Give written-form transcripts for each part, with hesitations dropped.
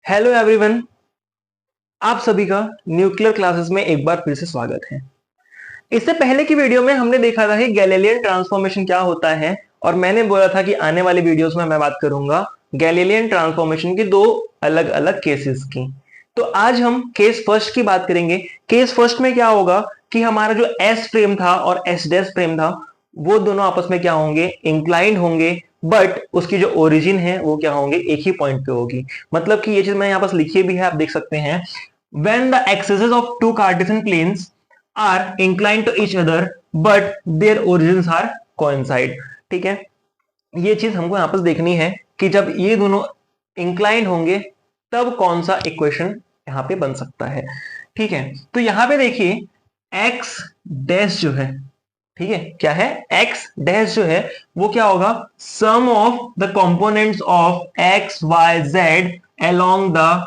Hello everyone, आप सभी का न्यूक्लियर क्लासेस में एक बार फिर से स्वागत है। इससे पहले की वीडियो में हमने देखा था कि गैलीलियन ट्रांसफॉर्मेशन क्या होता है और मैंने बोला था कि आने वाली वीडियोस में मैं बात करूंगा गैलीलियन ट्रांसफॉर्मेशन की दो अलग अलग केसेस की। तो आज हम केस फर्स्ट की बात करेंगे। केस फर्स्ट में क्या होगा कि हमारा जो एस फ्रेम था और एस डैश फ्रेम था वो दोनों आपस में क्या होंगे, इंक्लाइंड होंगे, बट उसकी जो ओरिजिन है वो क्या होंगे, एक ही पॉइंट पे होगी। मतलब कि ये चीज मैं यहाँ पास लिखी भी है, आप देख सकते हैं। when the axes of two Cartesian planes are inclined to each other but their origins are coincide। ठीक है, ये चीज हमको यहां पर देखनी है कि जब ये दोनों इंक्लाइंड होंगे तब कौन सा इक्वेशन यहां पे बन सकता है। ठीक है, तो यहां पे देखिए x डैश जो है, ठीक है, क्या है, x डैश जो है वो क्या होगा, some of the components of x y z along the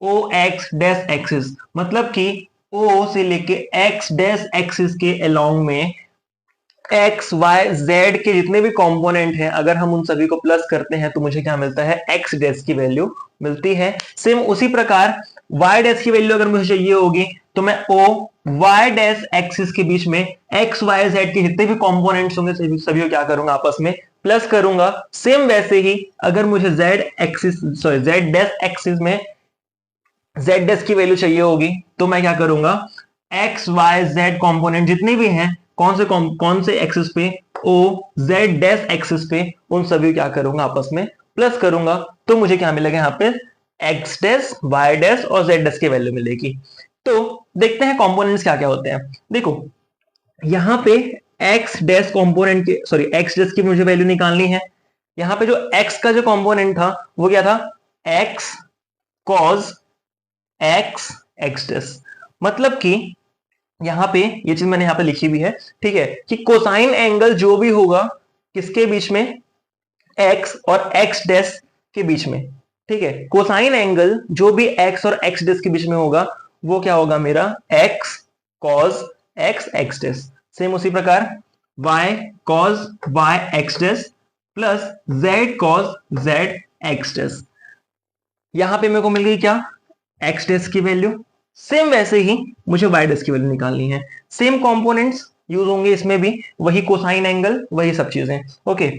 O X dash axis. मतलब कि o से लेके x डैश एक्सिस के अलोंग में एक्स वाई जेड के जितने भी कंपोनेंट हैं, अगर हम उन सभी को प्लस करते हैं तो मुझे क्या मिलता है, एक्स डैश की वैल्यू मिलती है। सेम उसी प्रकार वाई डैश की वैल्यू अगर मुझे चाहिए होगी तो मैं ओ वाई डैश एक्सिस के बीच में एक्स वाई जेड के जितने भी कंपोनेंट्स होंगे सभी को क्या करूंगा, आपस में प्लस करूंगा। सेम वैसे ही अगर मुझे Z axis sorry Z dash axis में जेड डैश की वैल्यू चाहिए होगी तो मैं क्या करूंगा, एक्स वाई जेड कंपोनेंट जितने भी हैं कौन से एक्सिस पे, ओ जेड डैश एक्सिस पे, उन सभी क्या करूंगा, आपस में प्लस करूंगा। तो मुझे क्या मिलेगा यहाँ पे, एक्स डैश वाई डैश और जेड डैश की वैल्यू मिलेगी। तो देखते हैं कंपोनेंट्स क्या क्या होते हैं। देखो यहाँ पे एक्स डैश कंपोनेंट के सॉरी एक्स डैश की मुझे वैल्यू निकालनी है। यहाँ पे जो एक्स का जो कंपोनेंट था वो क्या था, x cos x x dash. मतलब कि यहां पे ये चीज मैंने यहां पे लिखी भी है, ठीक है, कि कोसाइन एंगल जो भी होगा किसके बीच में, एक्स और एक्स डैश के बीच में। ठीक है, कोसाइन एंगल जो भी एक्स और एक्स डैश के बीच में होगा वो क्या होगा, मेरा x cos x x dash. Same उसी प्रकार y cos y x dash plus z cos z x dash. यहां पे मेरे को मिल गई क्या, एक्स डैश की वैल्यू। सेम वैसे ही मुझे वाई डैश की वैल्यू निकालनी है। सेम कंपोनेंट्स यूज होंगे इसमें भी, वही कोसाइन एंगल वही सब चीजें। ओके,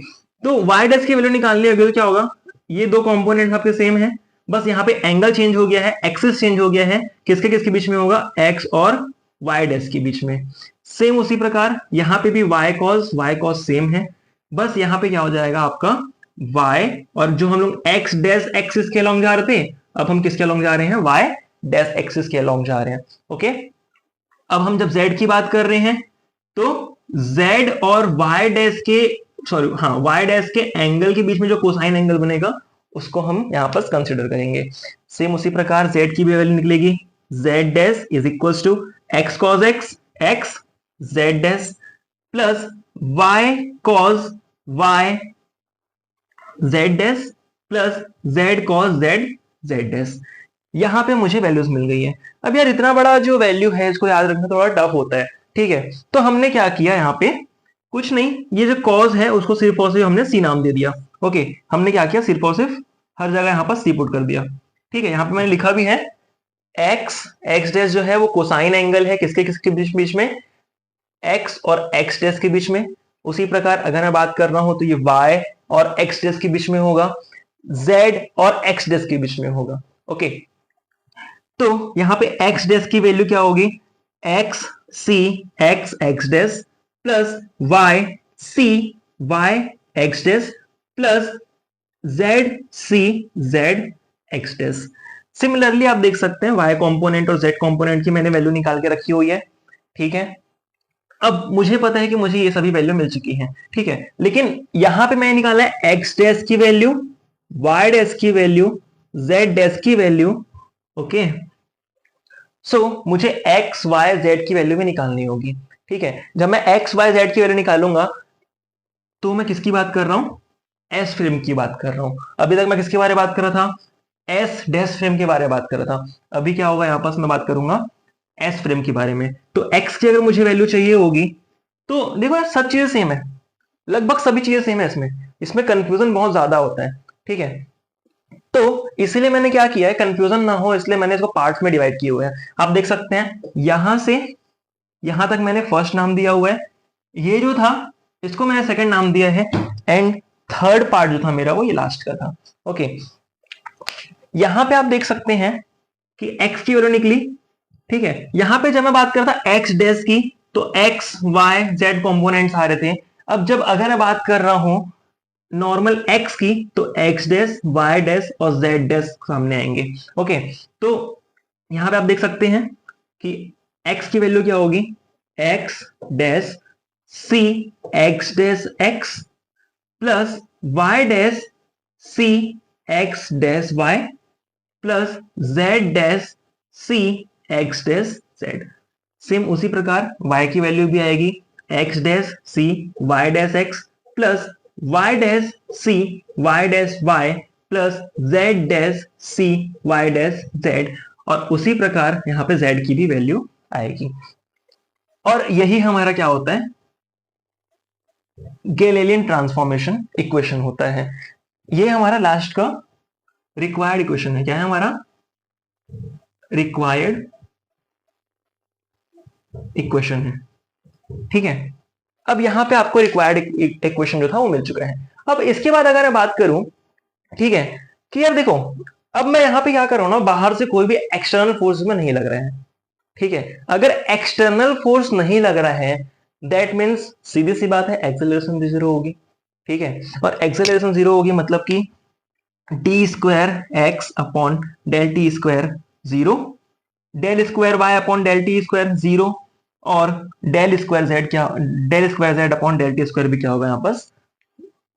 तो वाई डैश की वैल्यू निकालनी होगी तो क्या होगा, ये दो कंपोनेंट्स आपके सेम है, बस यहाँ पे एंगल चेंज हो गया है, एक्सिस चेंज हो गया है, किसके किसके बीच में होगा, एक्स और वाई डैश के बीच में। सेम उसी प्रकार यहाँ पे भी वाई कॉस सेम है, बस यहाँ पे क्या हो जाएगा आपका y, और जो हम लोग x डैश एक्सिस के अलॉन्ग जा रहे थे अब हम किसके अलॉन्ग जा रहे हैं, y डैश एक्सिस के अलॉन्ग जा रहे हैं। ओके, अब हम जब z की बात कर रहे हैं तो z और y डैश के सॉरी हाँ y डैश के एंगल के बीच में जो कोसाइन एंगल बनेगा उसको हम यहां पर कंसिडर करेंगे। सेम उसी प्रकार z की भी वैल्यू निकलेगी, z dash is equal to x cos x x z dash plus y cos y z dash plus z cos z z dash. यहां पे मुझे वैल्यूज मिल गई है। अब यार इतना बड़ा जो वैल्यू है इसको याद रखना थोड़ा टफ होता है। ठीक है, तो हमने क्या किया यहाँ पे, कुछ नहीं, ये जो कॉज है उसको सिर्फ और सिर्फ हमने सी नाम दे दिया। ओके, हमने क्या किया, सिर्फ और सिर्फ हर जगह यहाँ पर सी पुट कर दिया। ठीक है, यहाँ पे मैंने लिखा भी है एक्स एक्स डैश जो है वो कोसाइन एंगल है किसके किसके बीच बीच में, एक्स और एक्स डैश के बीच में। उसी प्रकार अगर मैं बात कर रहा हूं तो ये y और x डैश के बीच में होगा, z और x डैश के बीच में होगा। ओके, तो यहां पे x डैश की वैल्यू क्या होगी, x c x x dash plus y c y x dash plus z c z x dash. Similarly आप देख सकते हैं y कंपोनेंट और z कंपोनेंट की मैंने वैल्यू निकाल के रखी हुई है। ठीक है, अब मुझे पता है कि मुझे ये सभी वैल्यू मिल चुकी हैं। ठीक है, लेकिन यहां पे मैंने निकाला है एक्स डैश की वैल्यू, वाई डैश की वैल्यू, जेड डैश की वैल्यू। ओके, सो मुझे एक्स वाई जेड की वैल्यू भी निकालनी होगी। ठीक है, जब मैं एक्स वाई जेड की वैल्यू निकालूंगा तो मैं किसकी बात कर रहा हूं, एस फ्रेम की बात कर रहा हूं। अभी तक मैं किसके बारे में बात कर रहा था, एस डैश फ्रेम के बारे में बात कर रहा था। अभी क्या होगा, यहां पास मैं बात करूंगा एस फ्रेम के बारे में। तो एक्स की अगर मुझे वैल्यू चाहिए होगी तो देखो यार सब चीजें सेम है, लगभग सभी चीजें सेम है इसमें, इसमें कंफ्यूजन बहुत ज्यादा होता है। ठीक है, तो इसलिए मैंने क्या किया है, कंफ्यूजन ना हो इसलिए मैंने इसको पार्ट्स में डिवाइड किए हुए हैं। आप देख सकते हैं यहां से यहां तक मैंने फर्स्ट नाम दिया हुआ है, ये जो था इसको मैंने सेकंड नाम दिया है, एंड थर्ड पार्ट जो था मेरा वो ये लास्ट का था। ओके, यहां पे आप देख सकते हैं कि x की वैल्यू निकली। ठीक है, यहां पे जब मैं बात करता x डैश की तो x y z कंपोनेंट्स आ रहे थे। अब जब अगर मैं बात कर रहा हूं नॉर्मल x की तो x डैश y डैश और z डैश सामने आएंगे। ओके, तो यहां पे आप देख सकते हैं कि x की वैल्यू क्या होगी, x dash c x dash x plus y dash c x dash y plus z dash c x dash z। Same उसी प्रकार y की वैल्यू भी आएगी x dash c y dash x plus y dash c y dash y plus z dash c y dash z, और उसी प्रकार यहां पे z की भी वैल्यू आएगी। और यही हमारा क्या होता है, गैलीलियन ट्रांसफॉर्मेशन इक्वेशन होता है। ये हमारा लास्ट का रिक्वायर्ड इक्वेशन है। क्या है हमारा रिक्वायर्ड इक्वेशन है। ठीक है, अब यहां पे आपको रिक्वायर्ड इक्वेशन जो था वो मिल चुका है। अब इसके बाद अगर मैं बात करूं, ठीक है, कि यार देखो अब मैं यहां पे क्या कर रहा हूं ना, बाहर से कोई भी एक्सटर्नल फोर्स में नहीं लग रहा है। ठीक है, अगर एक्सटर्नल फोर्स नहीं लग रहा है दैट मीन्स सीधी सी बात है एक्सेलरेशन भी जीरो होगी। ठीक है, और एक्सेलरेशन जीरो होगी मतलब कि d square x upon del t square zero, del square y upon del t square zero, और डेल स्क्वायर जेड क्या, del square z upon del t square भी क्या होगा, यहाँ पास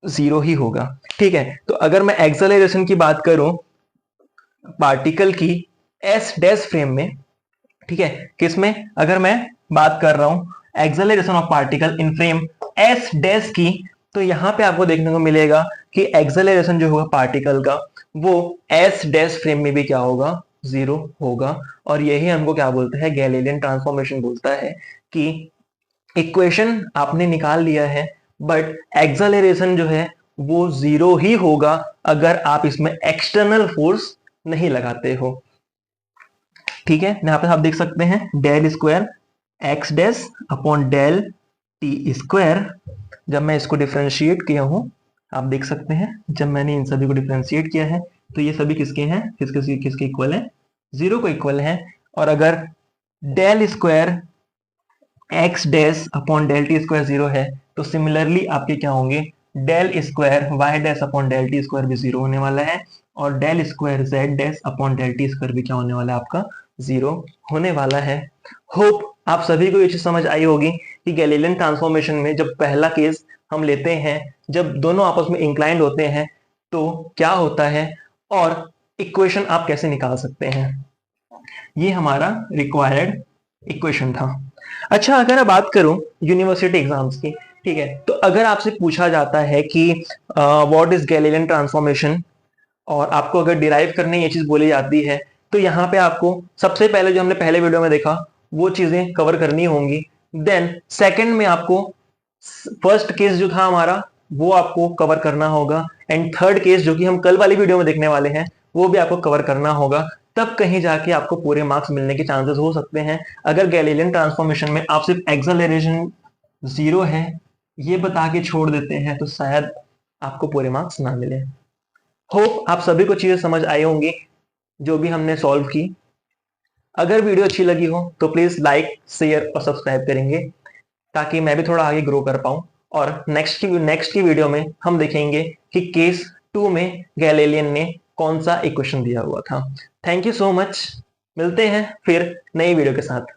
जीरो ही होगा। ठीक है, तो अगर मैं एक्सेलरेशन की बात करूं पार्टिकल की एस डैश फ्रेम में, ठीक है, किसमें अगर मैं बात कर रहा हूं acceleration of particle in frame S dash की, तो यहां पे आपको देखने को मिलेगा कि एक्सेलरेशन जो होगा पार्टिकल का वो एस डैश फ्रेम में भी क्या होगा, जीरो होगा। और यही हमको क्या बोलते हैं, गैलीलियन ट्रांसफॉर्मेशन बोलता है कि इक्वेशन आपने निकाल लिया है बट एक्सेलरेशन जो है वो जीरो ही होगा अगर आप इसमें एक्सटर्नल फोर्स नहीं लगाते हो। ठीक है, यहाँ पे आप देख सकते हैं del square x dash upon del t square, जब मैं इसको डिफरेंशिएट किया हूं आप देख सकते हैं जब मैंने इन सभी को डिफरेंशिएट किया है तो ये सभी किसके हैं, किसके किसके इक्वल है, जीरो को इक्वल है। और अगर del square x dash upon del t square zero है तो सिमिलरली आपके क्या होंगे, del square y dash upon del t square भी जीरो होने वाला है, और del square z dash upon del t square भी क्या होने वाला है, आपका जीरो होने वाला है। होप आप सभी को ये चीज समझ आई होगी कि गैलीलियन ट्रांसफॉर्मेशन में जब पहला केस हम लेते हैं, जब दोनों आपस में इंक्लाइंड होते हैं तो क्या होता है और इक्वेशन आप कैसे निकाल सकते हैं। ये हमारा रिक्वायर्ड इक्वेशन था। अच्छा, अगर मैं बात करूं यूनिवर्सिटी एग्जाम्स की, ठीक है, तो अगर आपसे पूछा जाता है कि व्हाट इज गैलीलियन ट्रांसफॉर्मेशन और आपको अगर डिराइव करने ये चीज बोली जाती है तो यहाँ पे आपको सबसे पहले जो हमने पहले वीडियो में देखा वो चीजें कवर करनी होंगी। देन सेकंड में आपको फर्स्ट केस जो था हमारा वो आपको कवर करना होगा, एंड थर्ड केस जो कि हम कल वाली वीडियो में देखने वाले हैं वो भी आपको कवर करना होगा। तब कहीं जाके आपको पूरे मार्क्स मिलने के चांसेस हो सकते हैं। अगर गैलीलियन ट्रांसफॉर्मेशन में आप सिर्फ एक्सेलरेशन जीरो है ये बता के छोड़ देते हैं तो शायद आपको पूरे मार्क्स ना मिले। होप आप सभी को चीजें समझ आई होंगी जो भी हमने सॉल्व की। अगर वीडियो अच्छी लगी हो तो प्लीज लाइक शेयर और सब्सक्राइब करेंगे ताकि मैं भी थोड़ा आगे ग्रो कर पाऊं। और नेक्स्ट की वीडियो में हम देखेंगे कि केस 2 में गैलीलियन ने कौन सा इक्वेशन दिया हुआ था। थैंक यू सो मच, मिलते हैं फिर नई वीडियो के साथ।